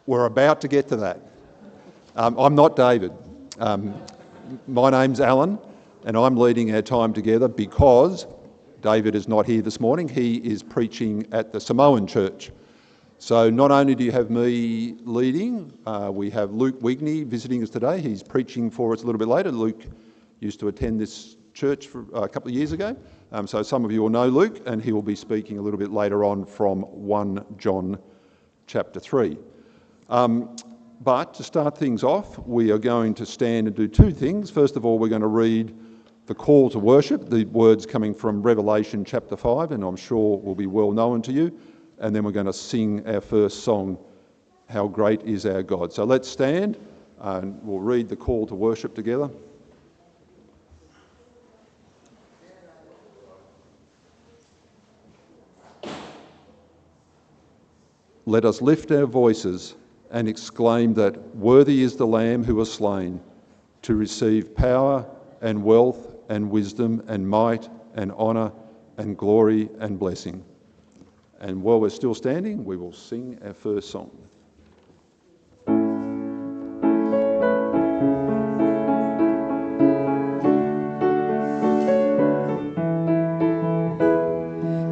We're about to get to that. I'm not David. My name's Alan, and I'm leading our time together because David is not here this morning. He is preaching at the Samoan Church. So not only do you have me leading, we have Luke Wigney visiting us today. He's preaching for us a little bit later. Luke used to attend this church for a couple of years ago. So some of you will know Luke, and he will be speaking a little bit later on from 1 John chapter 3. But to start things off, we are going to stand and do two things. First of all, we're going to read the call to worship, the words coming from Revelation chapter 5, and I'm sure will be well known to you. And then we're going to sing our first song, How Great Is Our God. So let's stand and we'll read the call to worship together. Let us lift our voices and exclaim that worthy is the Lamb who was slain to receive power and wealth and wisdom and might and honour and glory and blessing. And while we're still standing, we will sing our first song.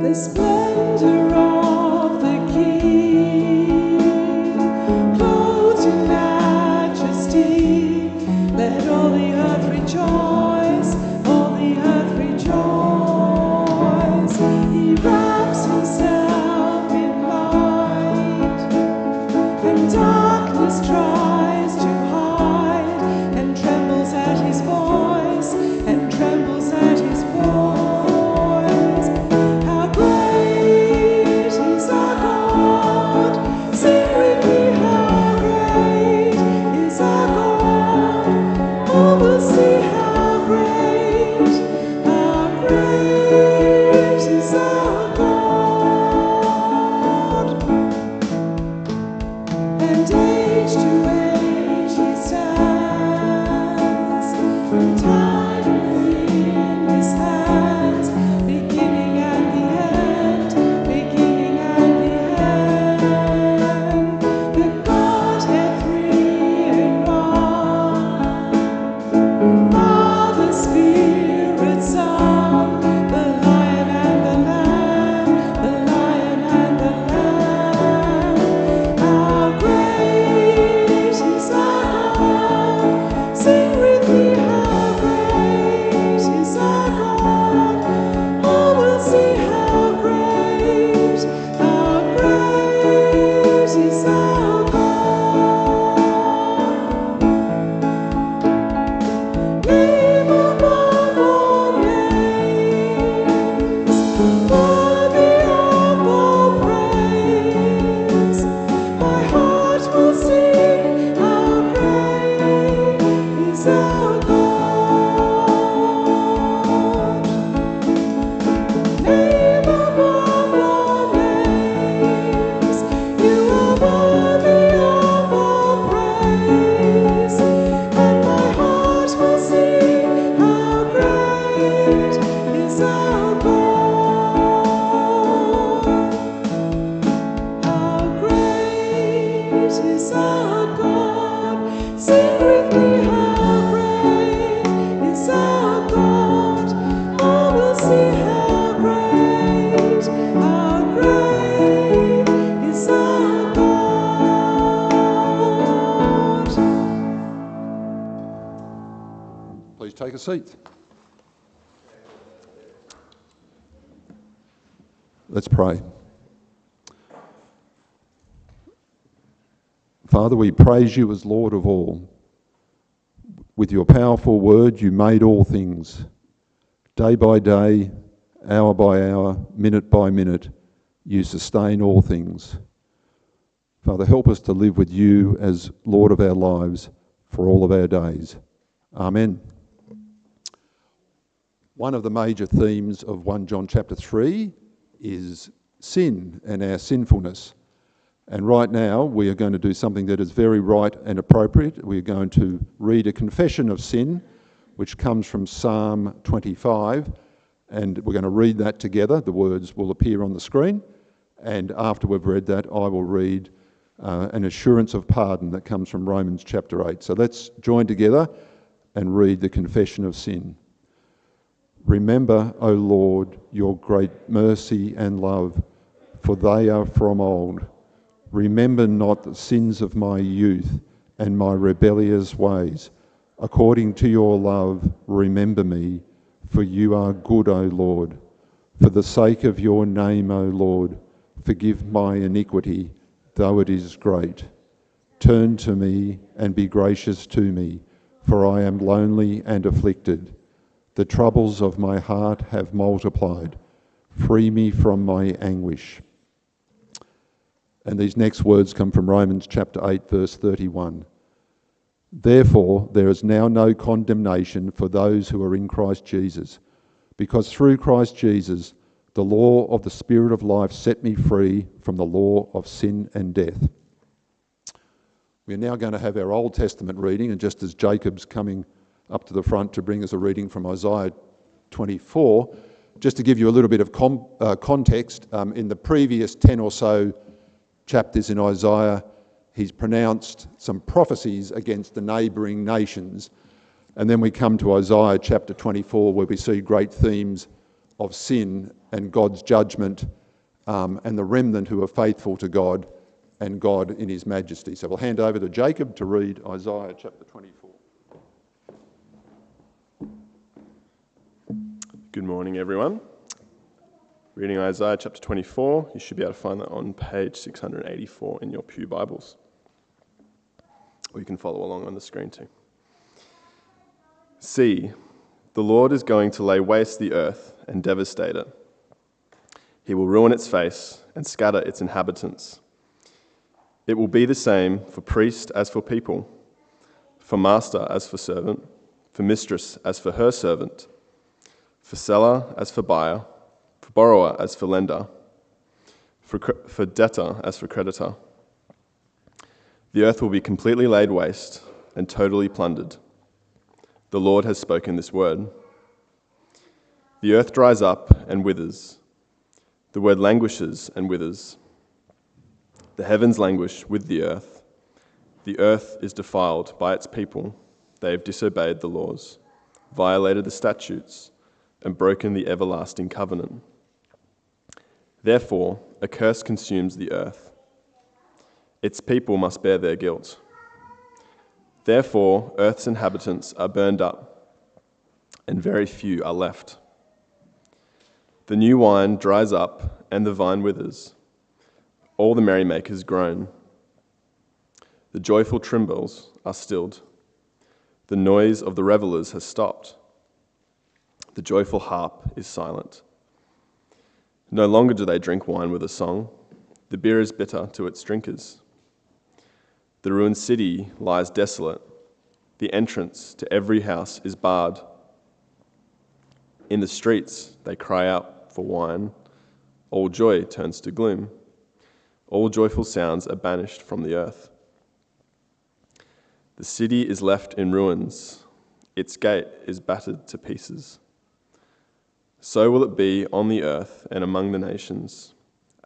The splendor of the King, clothed in majesty, let all the earth rejoice, all the earth rejoice. He wraps himself in light, and darkness tries to hide, and trembles at his voice, and trembles at his voice. How great is our God! Sing with me, how great is our God! Oh, we'll see how great is our God. And age to age he stands, from time in his hands, beginning and the end, beginning and the end. The Godhead three in one, Father, Spirit, Son, the Lion and the Lamb, the Lion and the Lamb. How great is our God! Sing with me, how great is our God! Oh, we'll see how great is our God. Name above all names, worthy of all praise. My heart will sing, how great is our God. Name above all names, you are worthy of all praise. And my heart will sing, how great is our God. How great is our God! Sing with me, how great is our God! Oh, we'll see how great is our God. Please take a seat. Let's pray. Father, we praise you as Lord of all. With your powerful word, you made all things. Day by day, hour by hour, minute by minute, you sustain all things. Father, help us to live with you as Lord of our lives for all of our days. Amen. One of the major themes of 1 John chapter 3 is sin and our sinfulness. And right now we are going to do something that is very right and appropriate. We're going to read a confession of sin, which comes from Psalm 25, and we're going to read that together. The words will appear on the screen, and after we've read that, I will read an assurance of pardon that comes from Romans chapter 8. So let's join together and read the confession of sin. Remember, O Lord, your great mercy and love, for they are from old. Remember not the sins of my youth and my rebellious ways. According to your love, remember me, for you are good, O Lord. For the sake of your name, O Lord, forgive my iniquity, though it is great. Turn to me and be gracious to me, for I am lonely and afflicted. The troubles of my heart have multiplied. Free me from my anguish. And these next words come from Romans chapter 8, verse 31. Therefore, there is now no condemnation for those who are in Christ Jesus, because through Christ Jesus, the law of the Spirit of life set me free from the law of sin and death. We're now going to have our Old Testament reading, and just as Jacob's coming up to the front to bring us a reading from Isaiah 24, just to give you a little bit of context, in the previous 10 or so chapters in Isaiah, he's pronounced some prophecies against the neighbouring nations. And then we come to Isaiah chapter 24, where we see great themes of sin and God's judgment, and the remnant who are faithful to God and God in his majesty. So we'll hand over to Jacob to read Isaiah chapter 24. Good morning, everyone. Reading Isaiah chapter 24, you should be able to find that on page 684 in your pew Bibles. Or you can follow along on the screen too. See, the Lord is going to lay waste the earth and devastate it. He will ruin its face and scatter its inhabitants. It will be the same for priest as for people, for master as for servant, for mistress as for her servant, for seller as for buyer, for borrower as for lender, for debtor as for creditor. The earth will be completely laid waste and totally plundered. The Lord has spoken this word. The earth dries up and withers. The word languishes and withers. The heavens languish with the earth. The earth is defiled by its people. They have disobeyed the laws, violated the statutes, and broken the everlasting covenant. Therefore, a curse consumes the earth. Its people must bear their guilt. Therefore, earth's inhabitants are burned up, and very few are left. The new wine dries up, and the vine withers. All the merrymakers groan. The joyful timbrels are stilled. The noise of the revelers has stopped. The joyful harp is silent. No longer do they drink wine with a song. The beer is bitter to its drinkers. The ruined city lies desolate. The entrance to every house is barred. In the streets they cry out for wine. All joy turns to gloom. All joyful sounds are banished from the earth. The city is left in ruins. Its gate is battered to pieces. So will it be on the earth and among the nations,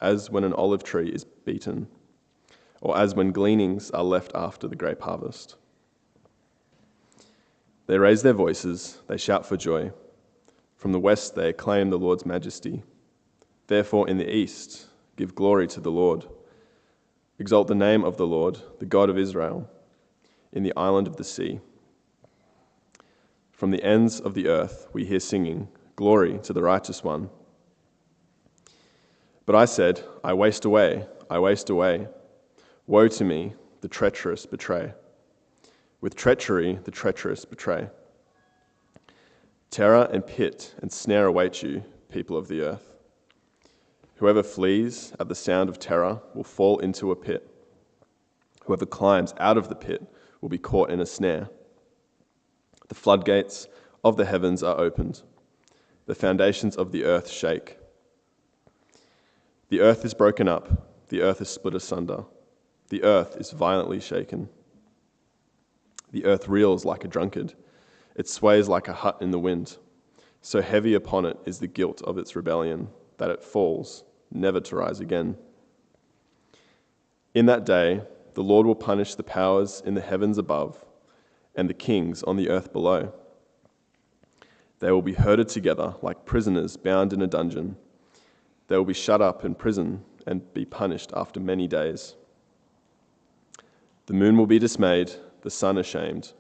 as when an olive tree is beaten, or as when gleanings are left after the grape harvest. They raise their voices, they shout for joy. From the west they acclaim the Lord's majesty. Therefore in the east give glory to the Lord. Exalt the name of the Lord, the God of Israel, in the island of the sea. From the ends of the earth we hear singing, glory to the righteous one. But I said, I waste away, I waste away. Woe to me, the treacherous betray. With treachery, the treacherous betray. Terror and pit and snare await you, people of the earth. Whoever flees at the sound of terror will fall into a pit. Whoever climbs out of the pit will be caught in a snare. The floodgates of the heavens are opened. The foundations of the earth shake. The earth is broken up. The earth is split asunder. The earth is violently shaken. The earth reels like a drunkard. It sways like a hut in the wind. So heavy upon it is the guilt of its rebellion, that it falls, never to rise again. In that day, the Lord will punish the powers in the heavens above and the kings on the earth below. They will be herded together like prisoners bound in a dungeon. They will be shut up in prison and be punished after many days. The moon will be dismayed, the sun ashamed,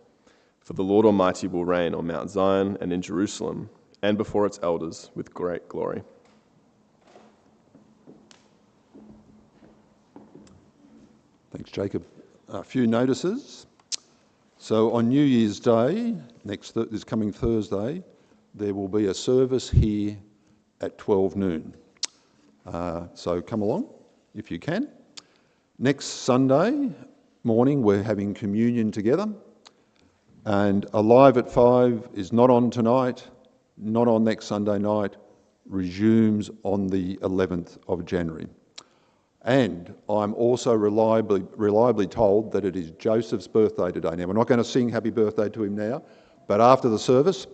for the Lord Almighty will reign on Mount Zion and in Jerusalem and before its elders with great glory. Thanks, Jacob. A few notices. So on New Year's Day, this coming Thursday, there will be a service here at 12 noon. So come along if you can. Next Sunday morning, we're having communion together. And Alive at 5 is not on tonight, not on next Sunday night, resumes on the 11th of January. And I'm also reliably told that it is Joseph's birthday today. Now, we're not going to sing happy birthday to him now, but after the service,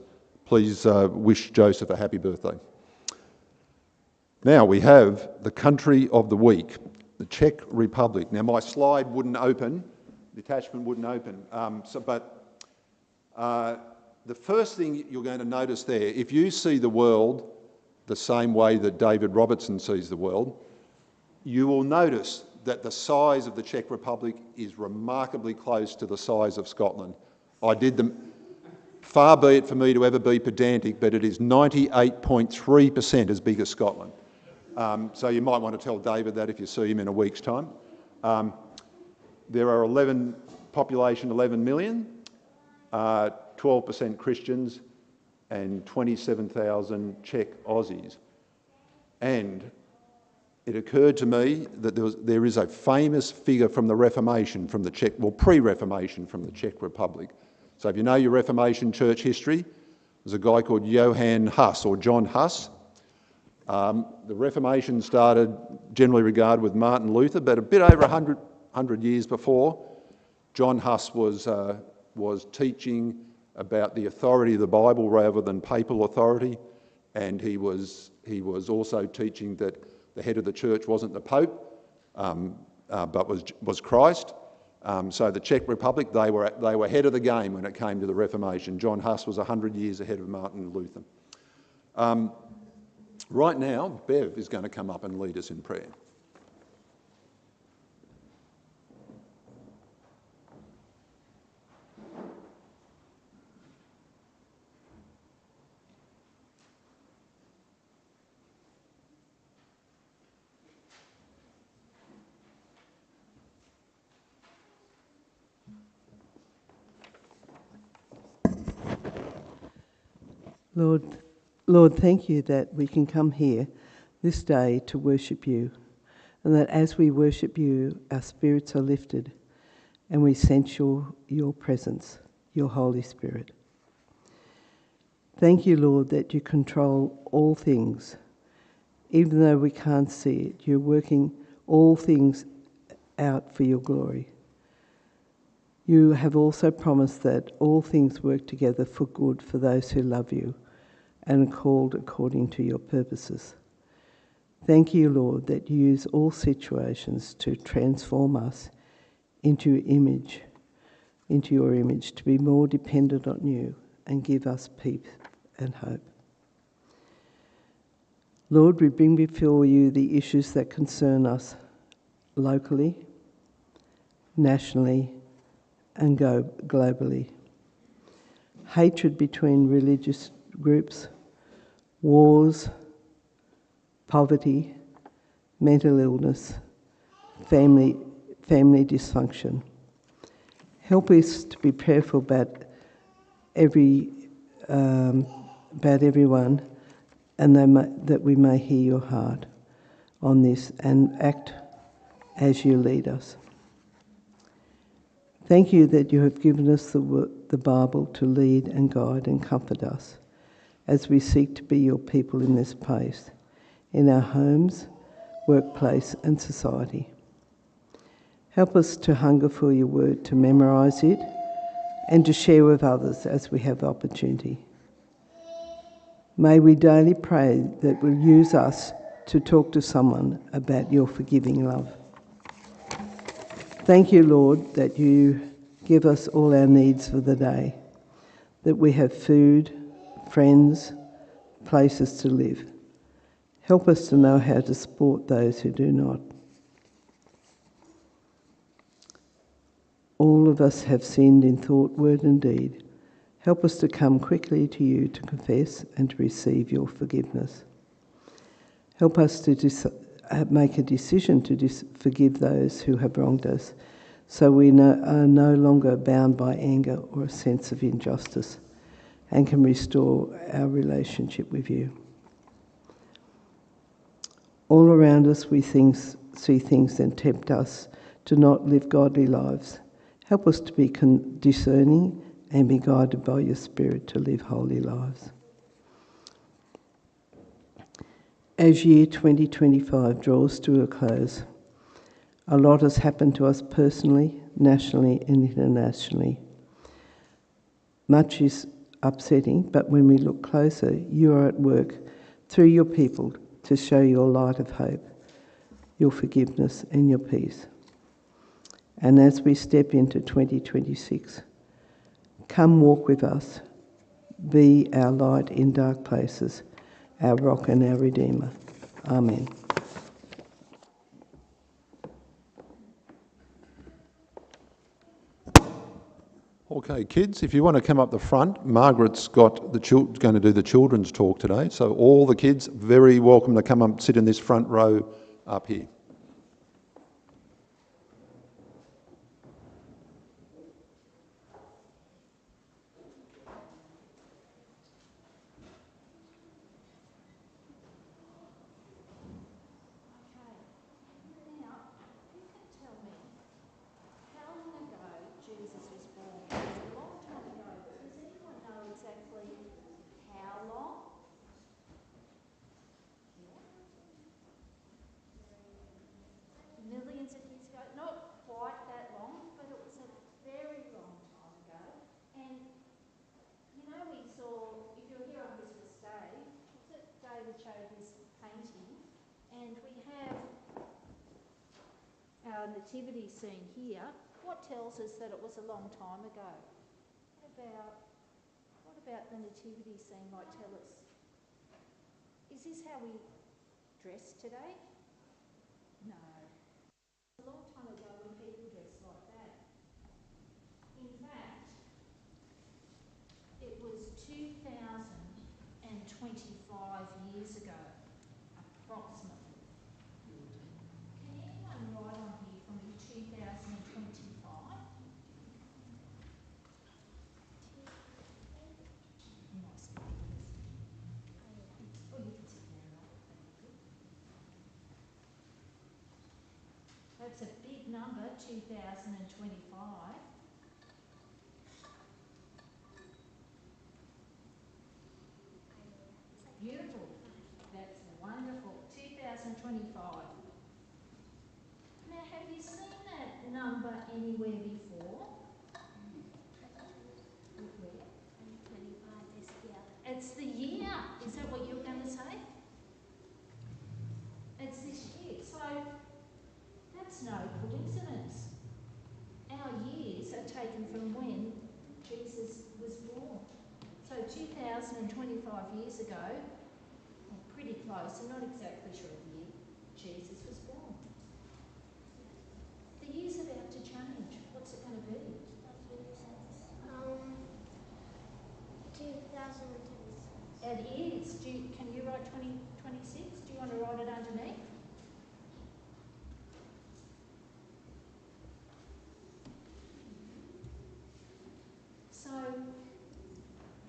please wish Joseph a happy birthday. Now we have the country of the week, the Czech Republic. Now my slide wouldn't open, the attachment wouldn't open, the first thing you're going to notice there, if you see the world the same way that David Robertson sees the world, you will notice that the size of the Czech Republic is remarkably close to the size of Scotland. Far be it for me to ever be pedantic, but it is 98.3% as big as Scotland. So you might want to tell David that if you see him in a week's time. There are population 11 million, 12% Christians, and 27,000 Czech Aussies. And it occurred to me that there is a famous figure from the Reformation, pre-Reformation from the Czech Republic. So if you know your Reformation church history, there's a guy called Johann Huss, or John Huss. The Reformation started, generally regarded with Martin Luther, but a bit over 100 years before, John Huss was teaching about the authority of the Bible rather than papal authority, and he was also teaching that the head of the church wasn't the Pope, but was Christ. So the Czech Republic, they were ahead of the game when it came to the Reformation. John Huss was 100 years ahead of Martin Luther. Right now, Bev is going to come up and lead us in prayer. Lord, thank you that we can come here this day to worship you, and that as we worship you, our spirits are lifted and we sense your presence, your Holy Spirit. Thank you, Lord, that you control all things. Even though we can't see it, you're working all things out for your glory. You have also promised that all things work together for good for those who love you and are called according to your purposes. Thank you, Lord, that you use all situations to transform us into your image, to be more dependent on you and give us peace and hope. Lord, we bring before you the issues that concern us locally, nationally, and globally. Hatred between religious groups, wars, poverty, mental illness, family dysfunction. Help us to be prayerful about everyone, and that we may hear your heart on this and act as you lead us. Thank you that you have given us the Bible to lead and guide and comfort us as we seek to be your people in this place, in our homes, workplace and society. Help us to hunger for your word, to memorise it and to share with others as we have opportunity. May we daily pray that will use us to talk to someone about your forgiving love. Thank you, Lord, that you give us all our needs for the day, that we have food, friends, places to live. Help us to know how to support those who do not. All of us have sinned in thought, word and deed. Help us to come quickly to you to confess and to receive your forgiveness. Help us to make a decision to forgive those who have wronged us, so we are no longer bound by anger or a sense of injustice and can restore our relationship with you. All around us we see things that tempt us to not live godly lives. Help us to be discerning and be guided by your Spirit to live holy lives. As year 2025 draws to a close, a lot has happened to us personally, nationally and internationally. Much is upsetting, but when we look closer, you are at work through your people to show your light of hope, your forgiveness and your peace. And as we step into 2026, come walk with us, be our light in dark places, our rock and our Redeemer. Amen. Okay, kids, if you want to come up the front, Margaret's going to do the children's talk today, so all the kids very welcome to come up, sit in this front row up here. Millions of years ago, not quite that long, but it was a very long time ago. And you know, we saw, if you were here on Christmas Day, David showed this painting, and we have our nativity scene here. What tells us that it was a long time ago? What about the nativity scene might tell us? Is this how we dress today? No. A long time ago when people dressed like that. In fact, it was 2,025 years ago, approximately. Can anyone write on here for me 2025? Nice. Oh, you can sit there and write. That's a big number, 2025. Beautiful. That's wonderful. 2025. Now, have you seen that number anywhere before? Where? 25 this year. It's the year. Is that what you're going to say? It's this year. So, that's no coincidence. Our years are taken from when Jesus was born. So 2025 years ago, well, pretty close, I'm not exactly sure of the year, Jesus was born. The year's about to change. What's it going to be? 2026. It is. Can you write 2026? Do you want to write it underneath? So,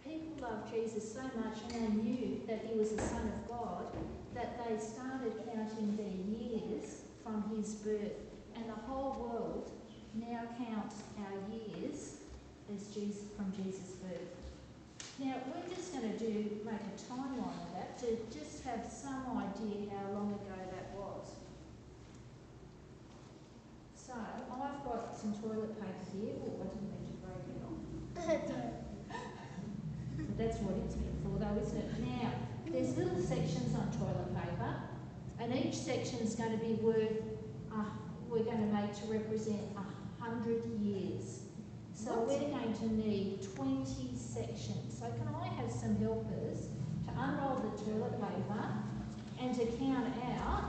people loved Jesus so much and they knew that he was the Son of God that they started counting their years from his birth. And the whole world now counts our years as from Jesus' birth. Now, we're just going to make a timeline of that to just have some idea how long ago that was. So, I've got some toilet paper here. Oh, I didn't mean to break it off. But that's what it's meant for though, isn't it? Now, there's little sections on toilet paper, and each section is going to be worth we're going to make to represent 100 years. So we're going to need 20 sections. So can I have some helpers to unroll the toilet paper and to count out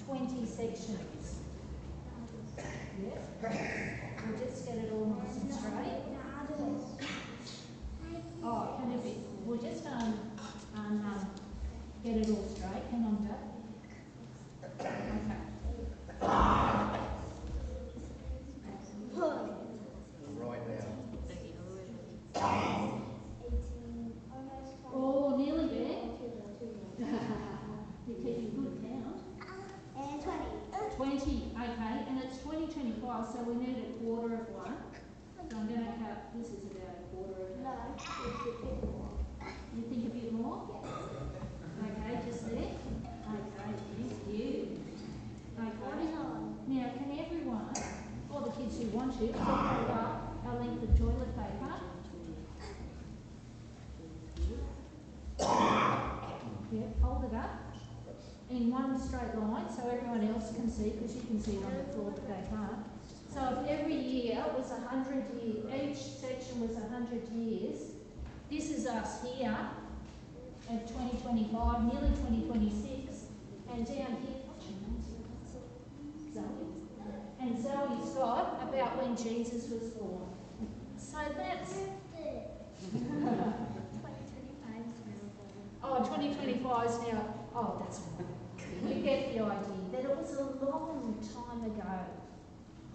20 sections? Yep. We'll just get it all nice and straight. Oh, can it be? We'll just get it all straight. Hang on, Dad. Okay. Oh, nearly there. You're keeping good count. 20, okay, and it's 2025, so we need a quarter of one. So I'm going to cut, this is about a quarter of one. You think a bit more? Okay, just there. Okay, thank you. Okay. Now, can everyone, all the kids who want to, hold up our length of toilet paper? Yep, hold it up in one straight line so everyone else can see, because you can see it on the floor but they can't. So if every year was 100 years, each section was 100 years, this is us here at 2025, nearly 2026, and down here, what's your name? Zoe. And Zoe Scott, about when Jesus was born. So that's... Oh, 2025 is now... Oh, that's right. You get the idea that it was a long time ago.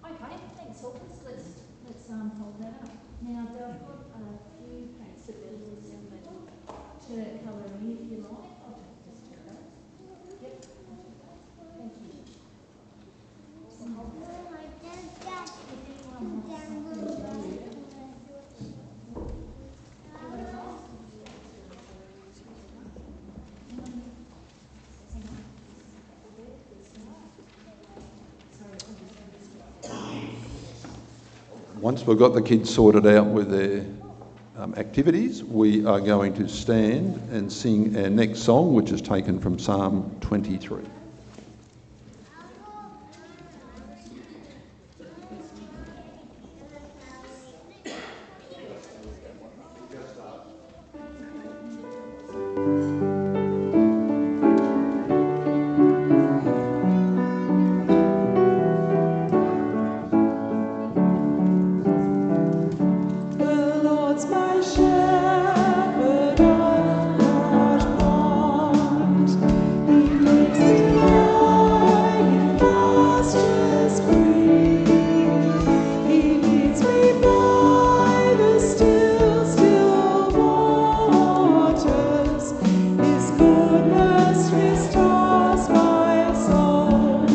Okay, thanks, Hawkins. Let's hold that up. Now, I've got a few packs of bills to colour in if you like. I'll just take those. Yep, I'll take those. Thank you. If anyone wants something to do, Once we've got the kids sorted out with their activities, we are going to stand and sing our next song, which is taken from Psalm 23. The Lord's my shepherd, I'll not want. He leads me by in pastures green. He leads me by the still, still waters. His goodness restores my soul,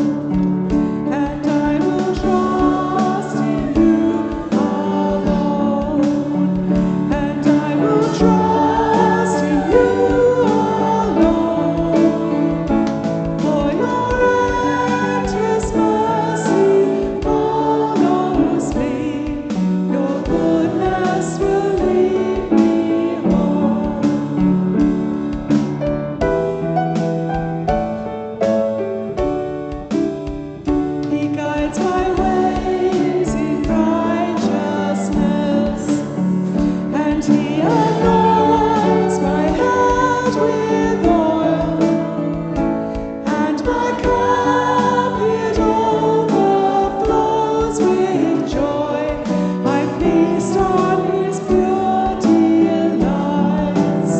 and I will trust in you alone. And I will trust in you alone. For your endless mercy follows me. Your goodness will lead me home. He guides my ways in righteousness, and He anoints my head with oil, and my cup it overflows with joy. I feast on His pure delights,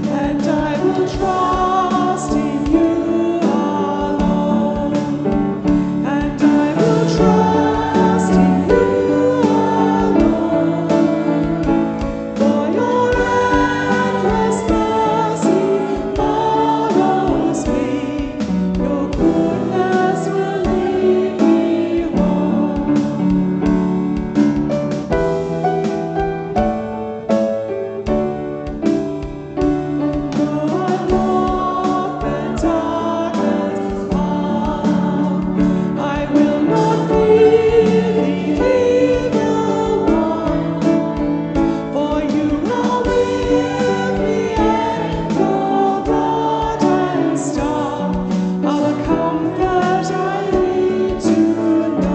and I will trust in you alone. And I will trust in you alone. For your endless mercy follows me. Your goodness will lead me home. Though I walk the darkest path, I will not fear the evil one. For you are with me, and your rod and staff are the comfort I need tonight.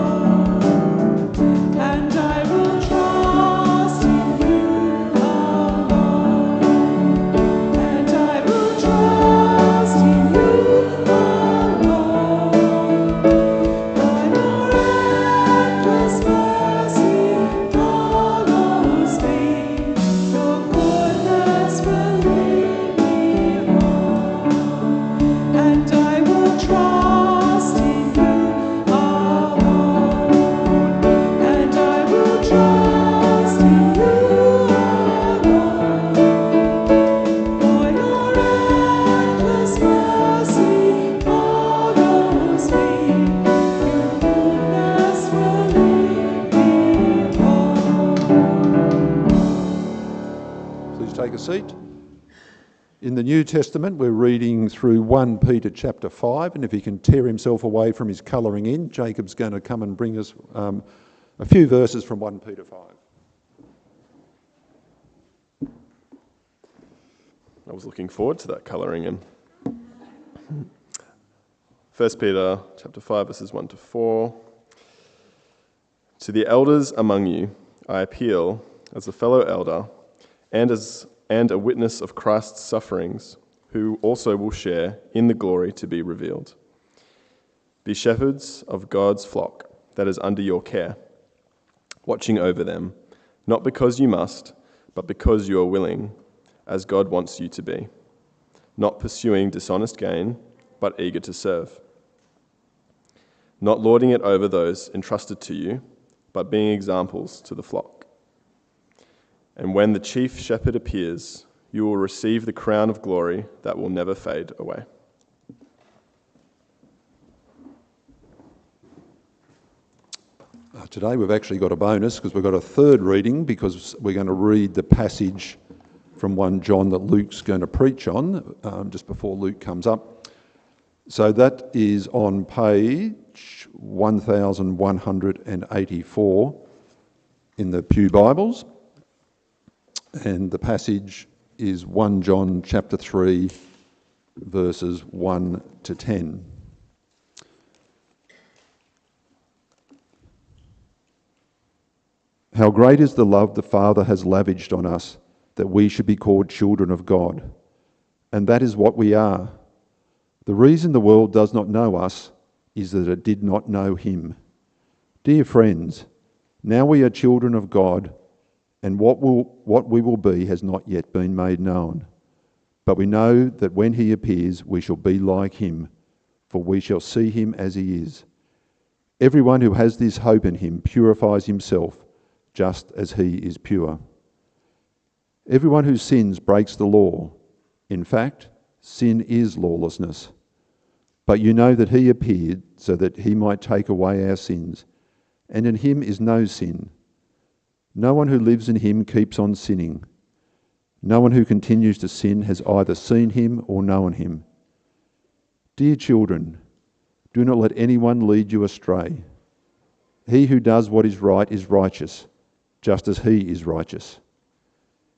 seat. In the New Testament, we're reading through 1 Peter chapter 5, and if he can tear himself away from his colouring in, Jacob's going to come and bring us a few verses from 1 Peter 5. I was looking forward to that colouring in. 1 Peter chapter 5, verses 1 to 4. To the elders among you, I appeal as a fellow elder and a witness of Christ's sufferings, who also will share in the glory to be revealed. Be shepherds of God's flock that is under your care, watching over them, not because you must, but because you are willing, as God wants you to be, not pursuing dishonest gain, but eager to serve. Not lording it over those entrusted to you, but being examples to the flock. And when the chief shepherd appears, you will receive the crown of glory that will never fade away. Today we've actually got a bonus because we've got a third reading, because we're going to read the passage from 1 John that Luke's going to preach on just before Luke comes up. So that is on page 1184 in the Pew Bibles, and the passage is 1 John chapter 3 verses 1 to 10. How great is the love the Father has lavished on us, that we should be called children of God. And that is what we are. The reason the world does not know us is that it did not know him. Dear friends, now we are children of God, and what we will be has not yet been made known. But we know that when he appears, we shall be like him, for we shall see him as he is. Everyone who has this hope in him purifies himself, just as he is pure. Everyone who sins breaks the law. In fact, sin is lawlessness. But you know that he appeared so that he might take away our sins, and in him is no sin. No one who lives in him keeps on sinning. No one who continues to sin has either seen him or known him. Dear children, do not let anyone lead you astray. He who does what is right is righteous, just as he is righteous.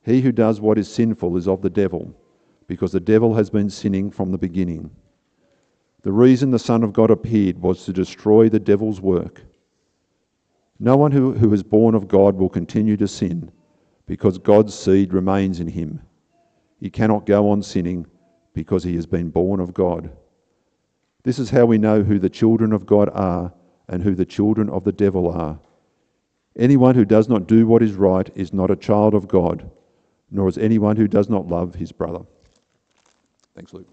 He who does what is sinful is of the devil, because the devil has been sinning from the beginning. The reason the Son of God appeared was to destroy the devil's work. No one who is born of God will continue to sin, because God's seed remains in him. He cannot go on sinning, because he has been born of God. This is how we know who the children of God are and who the children of the devil are. Anyone who does not do what is right is not a child of God, nor is anyone who does not love his brother. Thanks, Luke.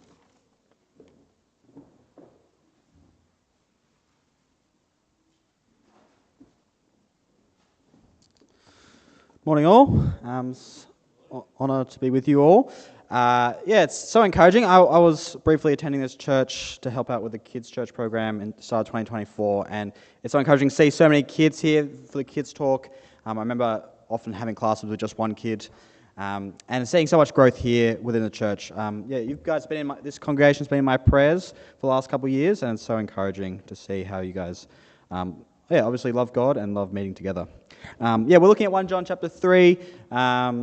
Morning all. Honour to be with you all. It's so encouraging. I was briefly attending this church to help out with the kids' church program in the start of 2024, and it's so encouraging to see so many kids here for the kids' talk. I remember often having classes with just one kid, and seeing so much growth here within the church. You guys been in this congregation's been in my prayers for the last couple of years, and it's so encouraging to see how you guys, obviously love God and love meeting together. We're looking at 1 John chapter 3. Let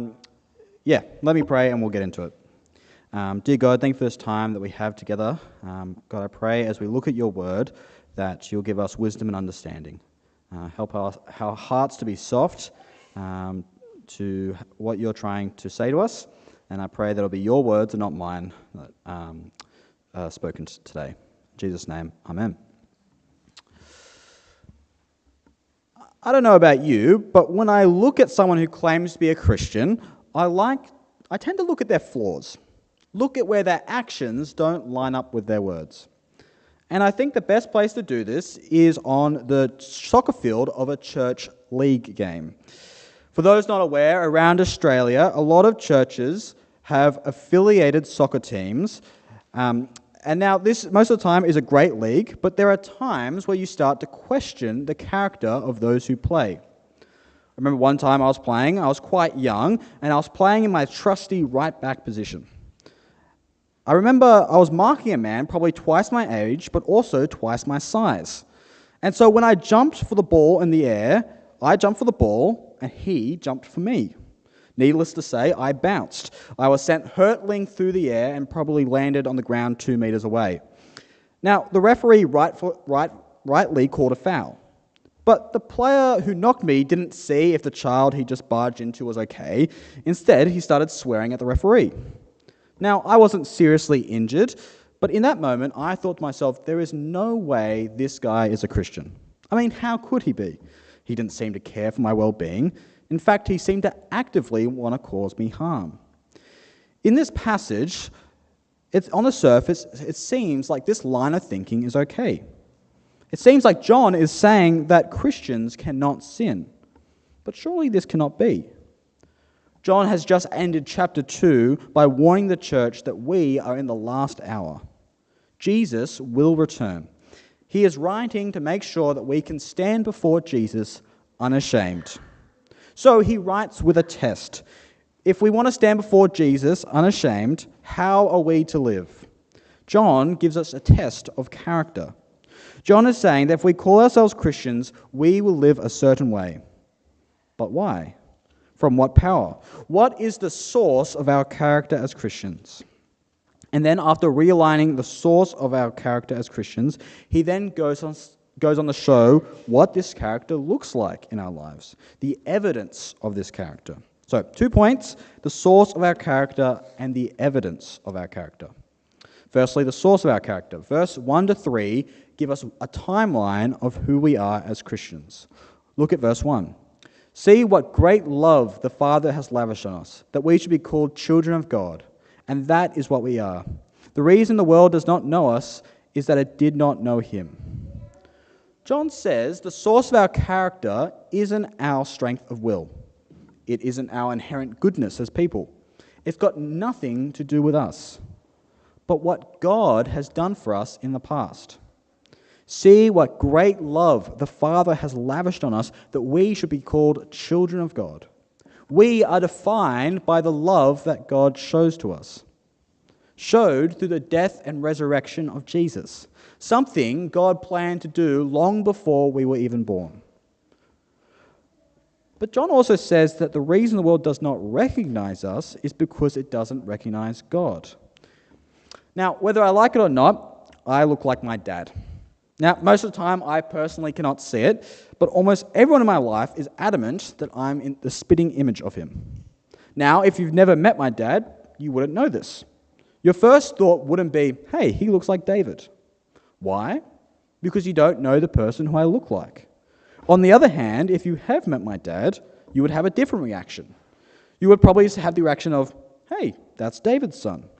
me pray and we'll get into it. Dear God, thank you for this time that we have together. God, I pray as we look at your word that you'll give us wisdom and understanding. Help our hearts to be soft to what you're trying to say to us. And I pray that it'll be your words and not mine that spoken today. In Jesus' name, amen. I don't know about you, but when I look at someone who claims to be a Christian, I tend to look at their flaws. Look at where their actions don't line up with their words. And I think the best place to do this is on the soccer field of a church league game. For those not aware, around Australia, a lot of churches have affiliated soccer teams. And now this, most of the time, is a great league, but there are times where you start to question the character of those who play. remember one time I was quite young, and I was playing in my trusty right back position. I remember I was marking a man probably twice my age, but also twice my size. And so when I jumped for the ball in the air, I jumped for the ball, and he jumped for me. Needless to say, I bounced. I was sent hurtling through the air and probably landed on the ground 2 meters away. Now, the referee rightly called a foul. But the player who knocked me didn't see if the child he just barged into was okay. Instead, he started swearing at the referee. Now, I wasn't seriously injured, but in that moment, I thought to myself, there is no way this guy is a Christian. I mean, how could he be? He didn't seem to care for my well-being. In fact, he seemed to actively want to cause me harm. In this passage, on the surface, it seems like this line of thinking is okay. It seems like John is saying that Christians cannot sin. But surely this cannot be. John has just ended chapter 2 by warning the church that we are in the last hour. Jesus will return. He is writing to make sure that we can stand before Jesus unashamed. So he writes with a test. If we want to stand before Jesus unashamed, how are we to live? John gives us a test of character. John is saying that if we call ourselves Christians, we will live a certain way. But why? From what power? What is the source of our character as Christians? And then after realigning the source of our character as Christians, he then goes on to show what this character looks like in our lives, the evidence of this character. So 2 points, the source of our character and the evidence of our character. Firstly, the source of our character. Verse 1 to 3 give us a timeline of who we are as Christians. Look at verse 1. See what great love the Father has lavished on us, that we should be called children of God, and that is what we are. The reason the world does not know us is that it did not know him. John says the source of our character isn't our strength of will. It isn't our inherent goodness as people. It's got nothing to do with us, but what God has done for us in the past. See what great love the Father has lavished on us that we should be called children of God. We are defined by the love that God shows to us, showed through the death and resurrection of Jesus, something God planned to do long before we were even born. But John also says that the reason the world does not recognize us is because it doesn't recognize God. Now, whether I like it or not, I look like my dad. Now, most of the time, I personally cannot see it, but almost everyone in my life is adamant that I'm in the spitting image of him. Now, if you've never met my dad, you wouldn't know this. Your first thought wouldn't be, hey, he looks like David. Why? Because you don't know the person who I look like. On the other hand, if you have met my dad, you would have a different reaction. You would probably have the reaction of, hey, that's David's son.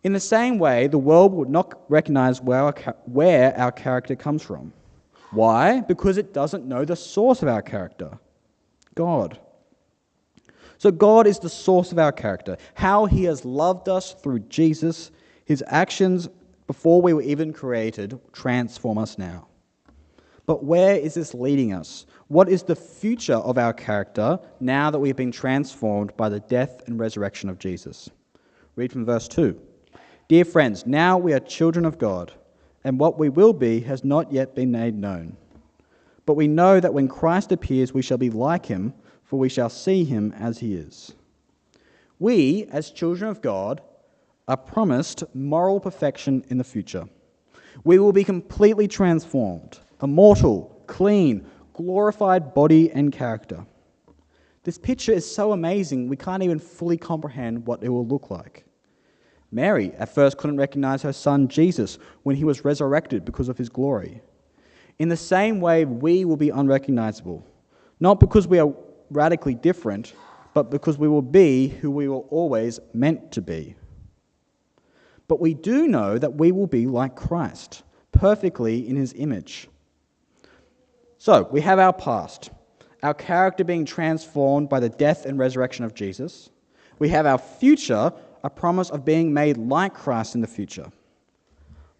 In the same way, the world would not recognize where our character comes from. Why? Because it doesn't know the source of our character, God. So God is the source of our character, how he has loved us through Jesus. His actions before we were even created transform us now. But where is this leading us? What is the future of our character now that we've been transformed by the death and resurrection of Jesus? Read from verse 2. Dear friends, now we are children of God, and what we will be has not yet been made known. But we know that when Christ appears, we shall be like him, for we shall see him as he is. We, as children of God, are promised moral perfection in the future. We will be completely transformed, immortal, clean, glorified body and character. This picture is so amazing, we can't even fully comprehend what it will look like. Mary at first couldn't recognize her son Jesus when he was resurrected because of his glory. In the same way, we will be unrecognizable, not because we are radically different, but because we will be who we were always meant to be. But we do know that we will be like Christ, perfectly in his image. So, we have our past, our character being transformed by the death and resurrection of Jesus. We have our future, a promise of being made like Christ in the future.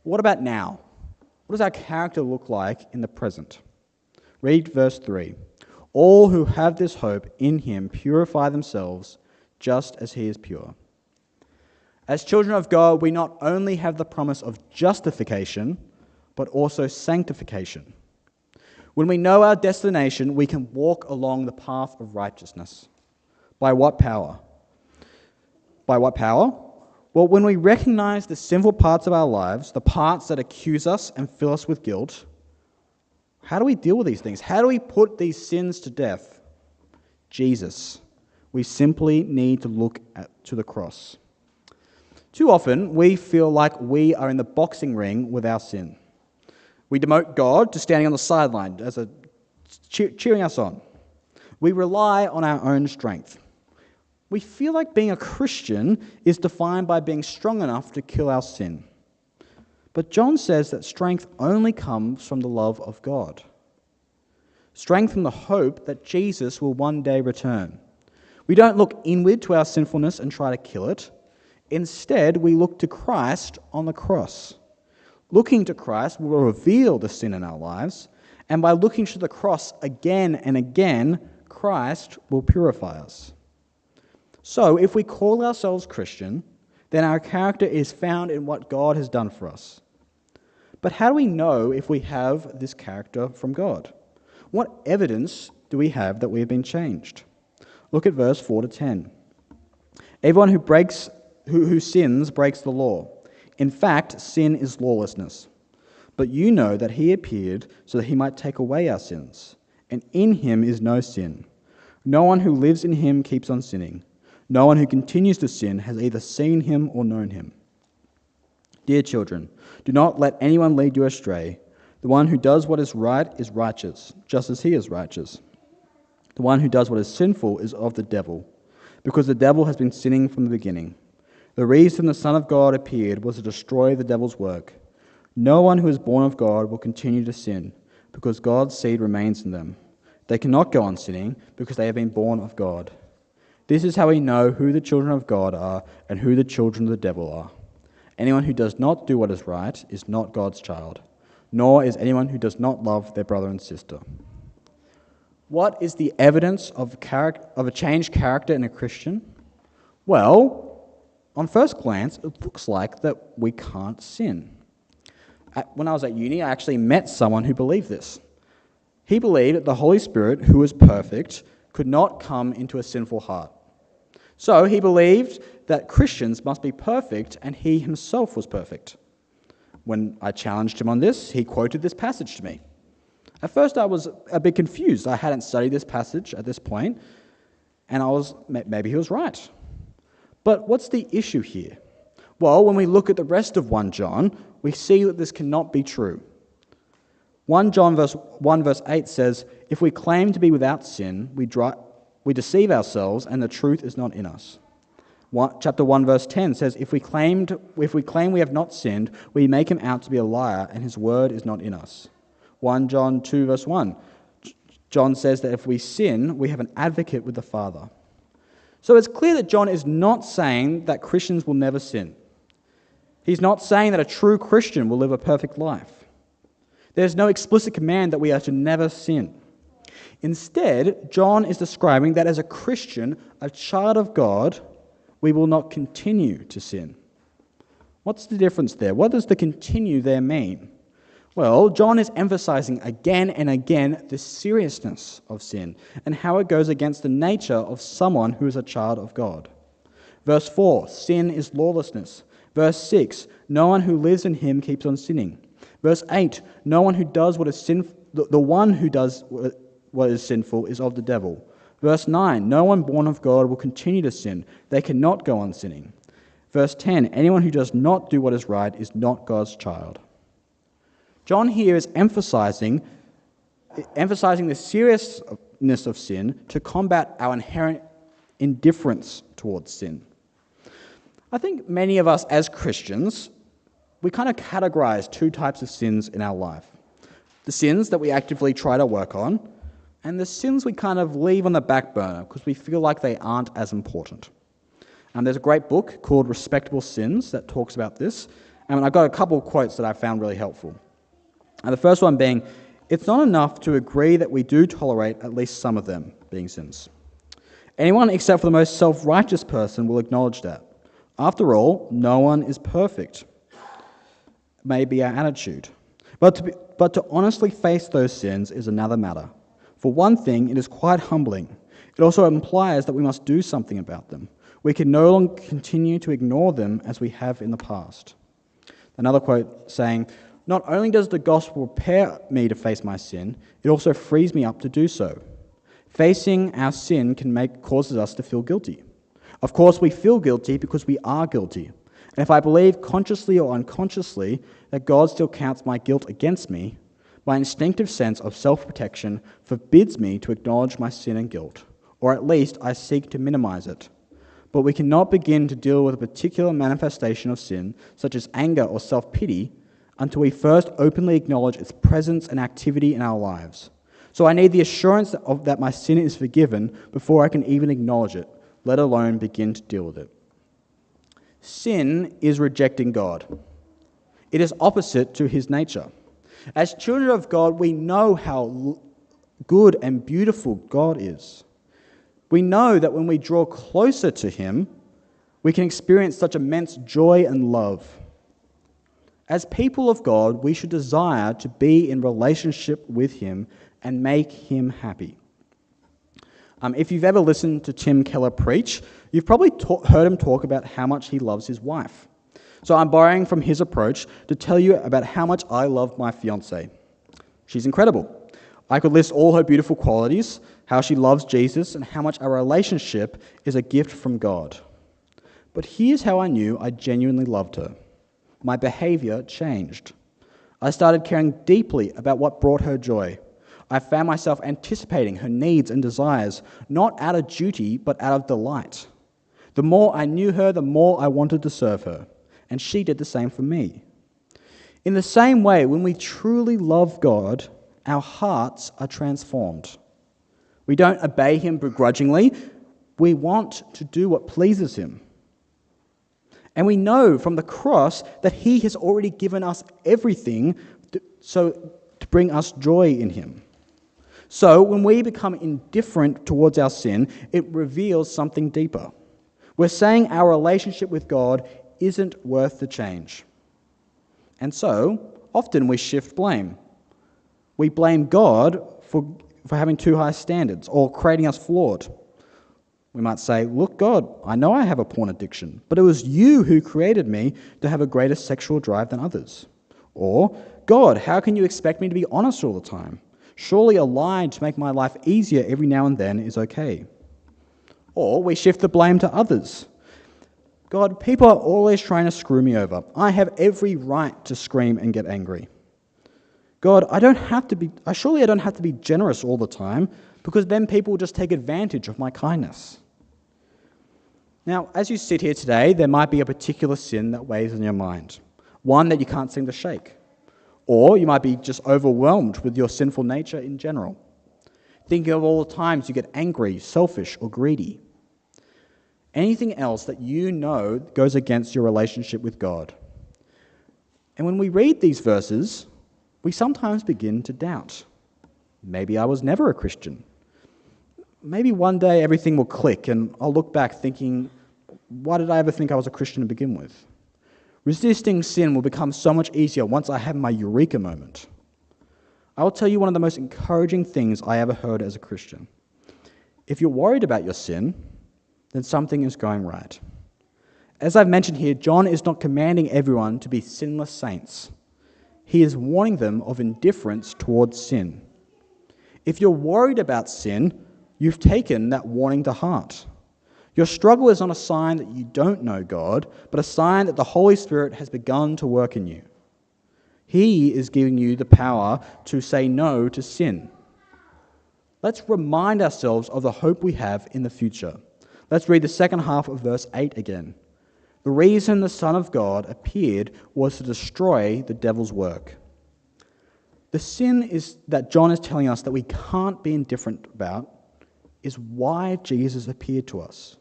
What about now? What does our character look like in the present? Read verse 3. All who have this hope in him purify themselves just as he is pure. As children of God, we not only have the promise of justification, but also sanctification. When we know our destination, we can walk along the path of righteousness. By what power? By what power? Well, when we recognize the sinful parts of our lives, the parts that accuse us and fill us with guilt, how do we deal with these things? How do we put these sins to death? Jesus. We simply need to look to the cross. Too often, we feel like we are in the boxing ring with our sin. We demote God to standing on the sideline as cheering us on. We rely on our own strength. We feel like being a Christian is defined by being strong enough to kill our sin. But John says that strength only comes from the love of God. Strength from the hope that Jesus will one day return. We don't look inward to our sinfulness and try to kill it. Instead, we look to Christ on the cross. Looking to Christ will reveal the sin in our lives, and by looking to the cross again and again, Christ will purify us. So, if we call ourselves Christian, then our character is found in what God has done for us. But how do we know if we have this character from God? What evidence do we have that we have been changed? Look at verse 4 to 10. Everyone who sins breaks the law. In fact, sin is lawlessness. But you know that he appeared so that he might take away our sins, and in him is no sin. No one who lives in him keeps on sinning. No one who continues to sin has either seen him or known him. Dear children, do not let anyone lead you astray. The one who does what is right is righteous, just as he is righteous. The one who does what is sinful is of the devil, because the devil has been sinning from the beginning. The reason the Son of God appeared was to destroy the devil's work. No one who is born of God will continue to sin, because God's seed remains in them. They cannot go on sinning, because they have been born of God. This is how we know who the children of God are and who the children of the devil are. Anyone who does not do what is right is not God's child, nor is anyone who does not love their brother and sister. What is the evidence of a changed character in a Christian? Well, on first glance, it looks like that we can't sin. When I was at uni, I actually met someone who believed this. He believed that the Holy Spirit, who was perfect, could not come into a sinful heart. So he believed that Christians must be perfect, and he himself was perfect. When I challenged him on this, he quoted this passage to me. At first, I was a bit confused. I hadn't studied this passage at this point, and maybe he was right. But what's the issue here? Well, when we look at the rest of 1 John, we see that this cannot be true. 1 John 1 verse 8 says, "If we claim to be without sin, we deceive ourselves and the truth is not in us." Chapter 1 verse 10 says, if we claim we have not sinned, we make him out to be a liar and his word is not in us. 1 John 2 verse 1, John says that if we sin, we have an advocate with the Father. So it's clear that John is not saying that Christians will never sin. He's not saying that a true Christian will live a perfect life. There's no explicit command that we are to never sin. Instead, John is describing that as a Christian, a child of God, we will not continue to sin. What's the difference there? What does the continue there mean? Well, John is emphasizing again and again the seriousness of sin and how it goes against the nature of someone who is a child of God. Verse 4, sin is lawlessness. Verse 6, no one who lives in him keeps on sinning. Verse 8, no one who does what is sinful, the one who does what is sinful is of the devil. Verse 9, no one born of God will continue to sin. They cannot go on sinning. Verse 10, anyone who does not do what is right is not God's child. John here is emphasizing the seriousness of sin to combat our inherent indifference towards sin. I think many of us as Christians, we kind of categorize two types of sins in our life. The sins that we actively try to work on, and the sins we kind of leave on the back burner because we feel like they aren't as important. There's a great book called Respectable Sins that talks about this, and I've got a couple of quotes that I found really helpful. And the first one being, It's not enough to agree that we do tolerate at least some of them being sins. Anyone except for the most self-righteous person will acknowledge that. After all, no one is perfect. May be our attitude. But to honestly face those sins is another matter. For one thing, it is quite humbling. It also implies that we must do something about them. We can no longer continue to ignore them as we have in the past. Another quote saying, "Not only does the gospel prepare me to face my sin, it also frees me up to do so. Facing our sin causes us to feel guilty. Of course, we feel guilty because we are guilty. And if I believe consciously or unconsciously that God still counts my guilt against me, my instinctive sense of self-protection forbids me to acknowledge my sin and guilt, or at least I seek to minimize it. But we cannot begin to deal with a particular manifestation of sin, such as anger or self-pity, until we first openly acknowledge its presence and activity in our lives. So I need the assurance that my sin is forgiven before I can even acknowledge it, let alone begin to deal with it." Sin is rejecting God. It is opposite to his nature. As children of God, we know how good and beautiful God is. We know that when we draw closer to him, we can experience such immense joy and love. As people of God, we should desire to be in relationship with him and make him happy. If you've ever listened to Tim Keller preach, you've probably heard him talk about how much he loves his wife. So I'm borrowing from his approach to tell you about how much I love my fiancée. She's incredible. I could list all her beautiful qualities, how she loves Jesus, and how much our relationship is a gift from God. But here's how I knew I genuinely loved her. My behavior changed. I started caring deeply about what brought her joy. I found myself anticipating her needs and desires, not out of duty, but out of delight. The more I knew her, the more I wanted to serve her, and she did the same for me. In the same way, when we truly love God, our hearts are transformed. We don't obey him begrudgingly. We want to do what pleases him. And we know from the cross that he has already given us everything to bring us joy in him. So when we become indifferent towards our sin, it reveals something deeper. We're saying our relationship with God isn't worth the change. And so, often we shift blame. We blame God for having too high standards or creating us flawed. We might say, "Look, God, I know I have a porn addiction, but it was you who created me to have a greater sexual drive than others." Or, "God, how can you expect me to be honest all the time? Surely a lie to make my life easier every now and then is okay." Or we shift the blame to others. "God, people are always trying to screw me over. I have every right to scream and get angry." "God, I don't have to be generous all the time, because then people will just take advantage of my kindness." Now, as you sit here today, there might be a particular sin that weighs on your mind, one that you can't seem to shake. Or you might be just overwhelmed with your sinful nature in general, thinking of all the times you get angry, selfish, or greedy. Anything else that you know goes against your relationship with God. And when we read these verses, we sometimes begin to doubt. Maybe I was never a Christian. Maybe one day everything will click and I'll look back thinking, why did I ever think I was a Christian to begin with? Resisting sin will become so much easier once I have my eureka moment. I will tell you one of the most encouraging things I ever heard as a Christian. If you're worried about your sin, then something is going right. As I've mentioned here, John is not commanding everyone to be sinless saints. He is warning them of indifference towards sin. If you're worried about sin, you've taken that warning to heart. Your struggle is not a sign that you don't know God, but a sign that the Holy Spirit has begun to work in you. He is giving you the power to say no to sin. Let's remind ourselves of the hope we have in the future. Let's read the second half of verse 8 again. The reason the Son of God appeared was to destroy the devil's work. The sin that John is telling us that we can't be indifferent about is why Jesus appeared to us.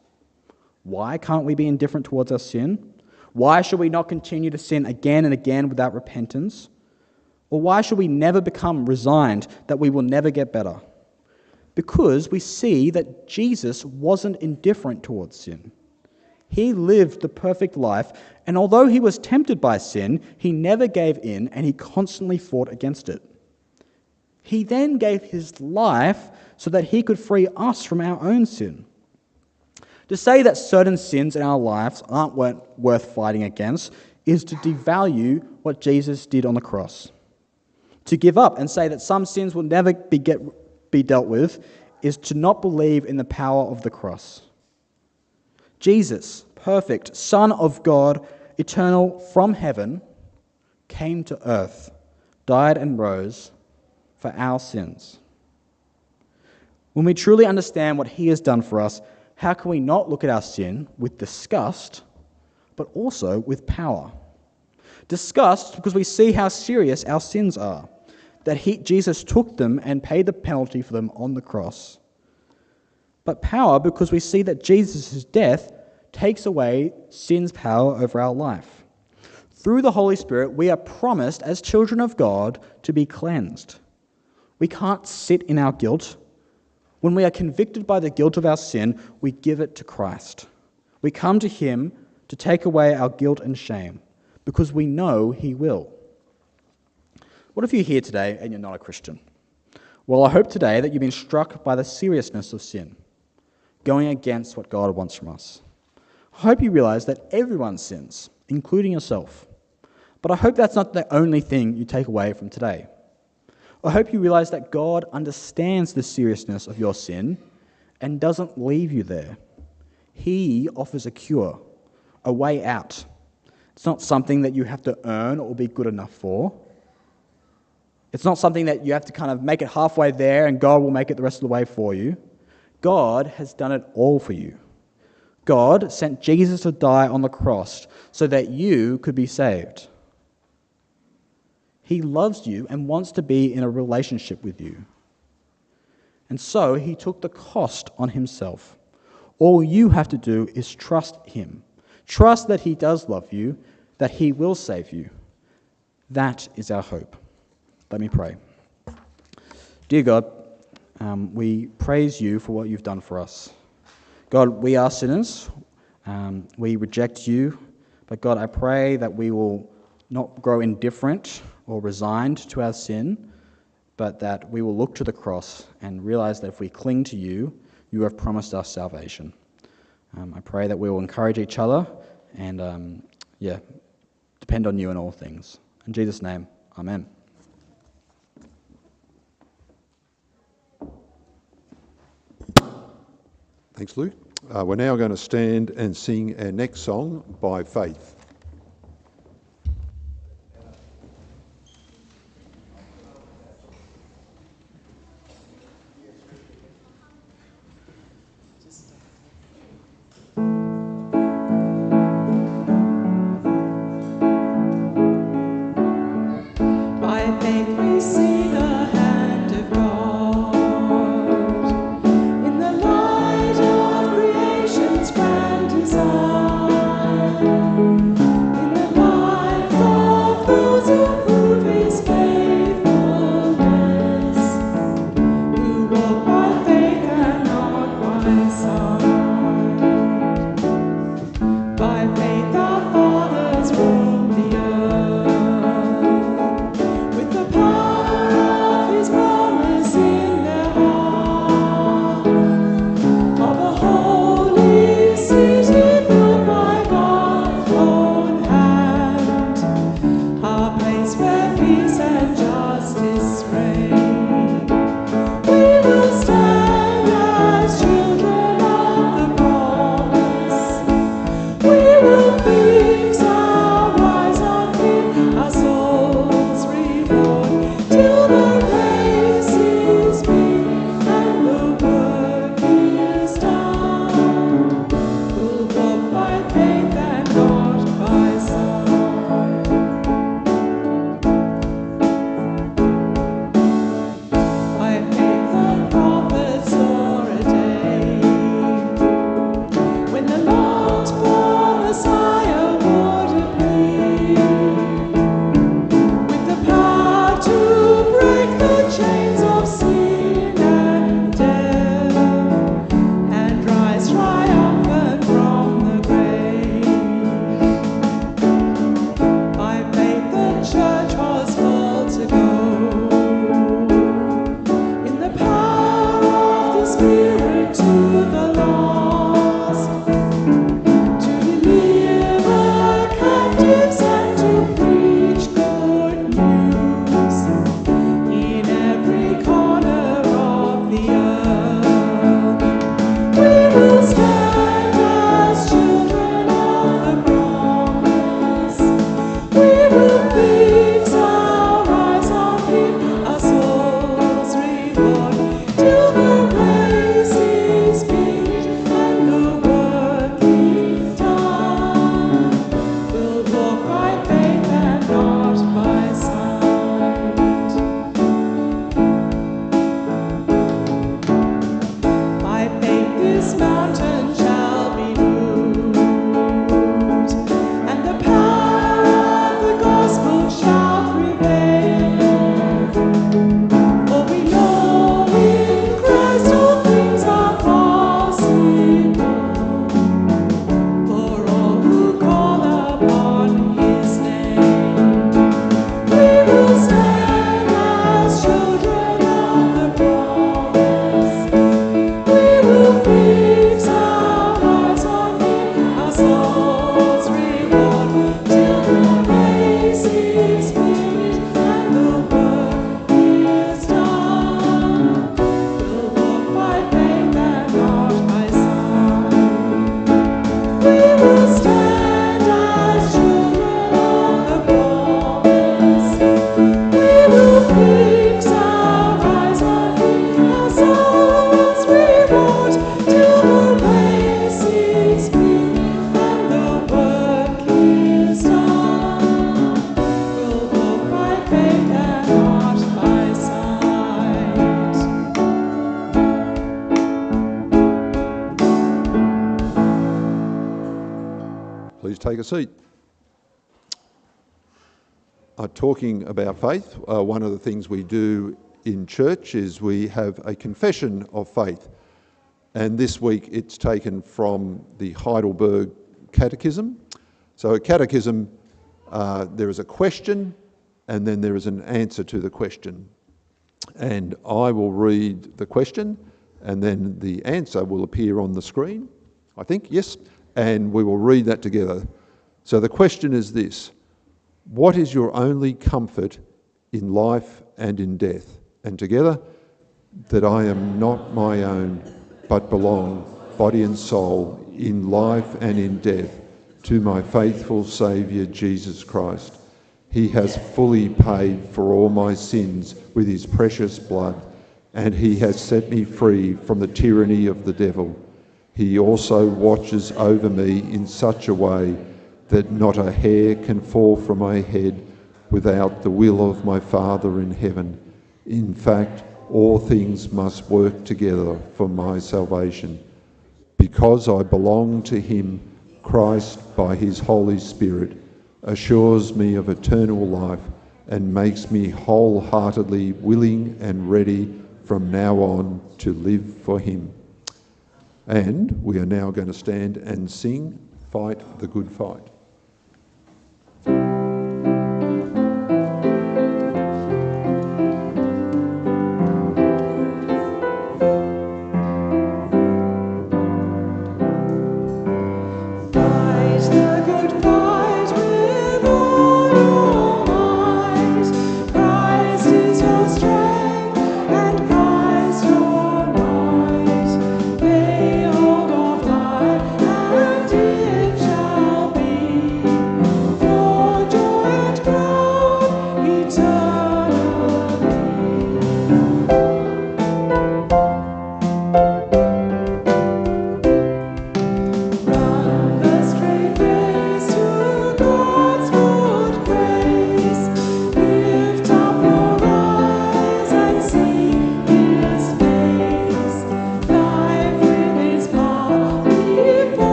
Why can't we be indifferent towards our sin? Why should we not continue to sin again and again without repentance? Or why should we never become resigned that we will never get better? Because we see that Jesus wasn't indifferent towards sin. He lived the perfect life, and although he was tempted by sin, he never gave in and he constantly fought against it. He then gave his life so that he could free us from our own sin. To say that certain sins in our lives aren't worth fighting against is to devalue what Jesus did on the cross. To give up and say that some sins will never be dealt with is to not believe in the power of the cross. Jesus, perfect Son of God, eternal from heaven, came to earth, died and rose for our sins. When we truly understand what he has done for us, how can we not look at our sin with disgust, but also with power? Disgust because we see how serious our sins are, that Jesus took them and paid the penalty for them on the cross. But power because we see that Jesus' death takes away sin's power over our life. Through the Holy Spirit, we are promised as children of God to be cleansed. We can't sit in our guilt. When we are convicted by the guilt of our sin, we give it to Christ. We come to him to take away our guilt and shame because we know he will. What if you're here today and you're not a Christian? Well, I hope today that you've been struck by the seriousness of sin, going against what God wants from us. I hope you realize that everyone sins, including yourself. But I hope that's not the only thing you take away from today. I hope you realize that God understands the seriousness of your sin and doesn't leave you there. He offers a cure, a way out. It's not something that you have to earn or be good enough for. It's not something that you have to kind of make it halfway there and God will make it the rest of the way for you. God has done it all for you. God sent Jesus to die on the cross so that you could be saved. He loves you and wants to be in a relationship with you. And so he took the cost on himself. All you have to do is trust him. Trust that he does love you, that he will save you. That is our hope. Let me pray. Dear God, we praise you for what you've done for us. God, we are sinners. We reject you. But God, I pray that we will not grow indifferent or resigned to our sin, but that we will look to the cross and realize that if we cling to you, you have promised us salvation. I pray that we will encourage each other and, depend on you in all things. In Jesus' name, amen. Thanks, Luke. We're now going to stand and sing our next song, By Faith. By faith we see the hand of God in the light of creation's grand design, in the life of those who prove His faithfulness, who walk by faith and not by sight. By faith our fathers ruled the earth with the power take a seat. Talking about faith, one of the things we do in church is we have a confession of faith. And this week it's taken from the Heidelberg Catechism. So a catechism, there is a question and then there is an answer to the question. And I will read the question and then the answer will appear on the screen, I think, yes, and we will read that together. So the question is this: what is your only comfort in life and in death? And together, that I am not my own, but belong, body and soul, in life and in death, to my faithful Saviour Jesus Christ. He has fully paid for all my sins with his precious blood, and he has set me free from the tyranny of the devil. He also watches over me in such a way that not a hair can fall from my head without the will of my Father in heaven. In fact, all things must work together for my salvation. Because I belong to him, Christ, by his Holy Spirit, assures me of eternal life and makes me wholeheartedly willing and ready from now on to live for him. And we are now going to stand and sing Fight the Good Fight.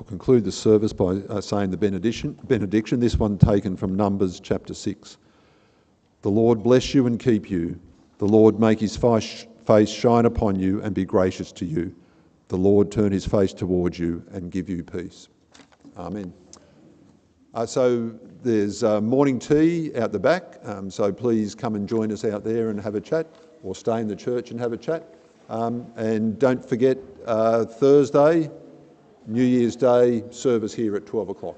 Conclude the service by saying the benediction, this one taken from Numbers chapter 6. The Lord bless you and keep you. The Lord make his face shine upon you and be gracious to you. The Lord turn his face towards you and give you peace. Amen. So there's morning tea out the back, so please come and join us out there and have a chat, or stay in the church and have a chat. And don't forget, Thursday, New Year's Day, service here at 12 o'clock.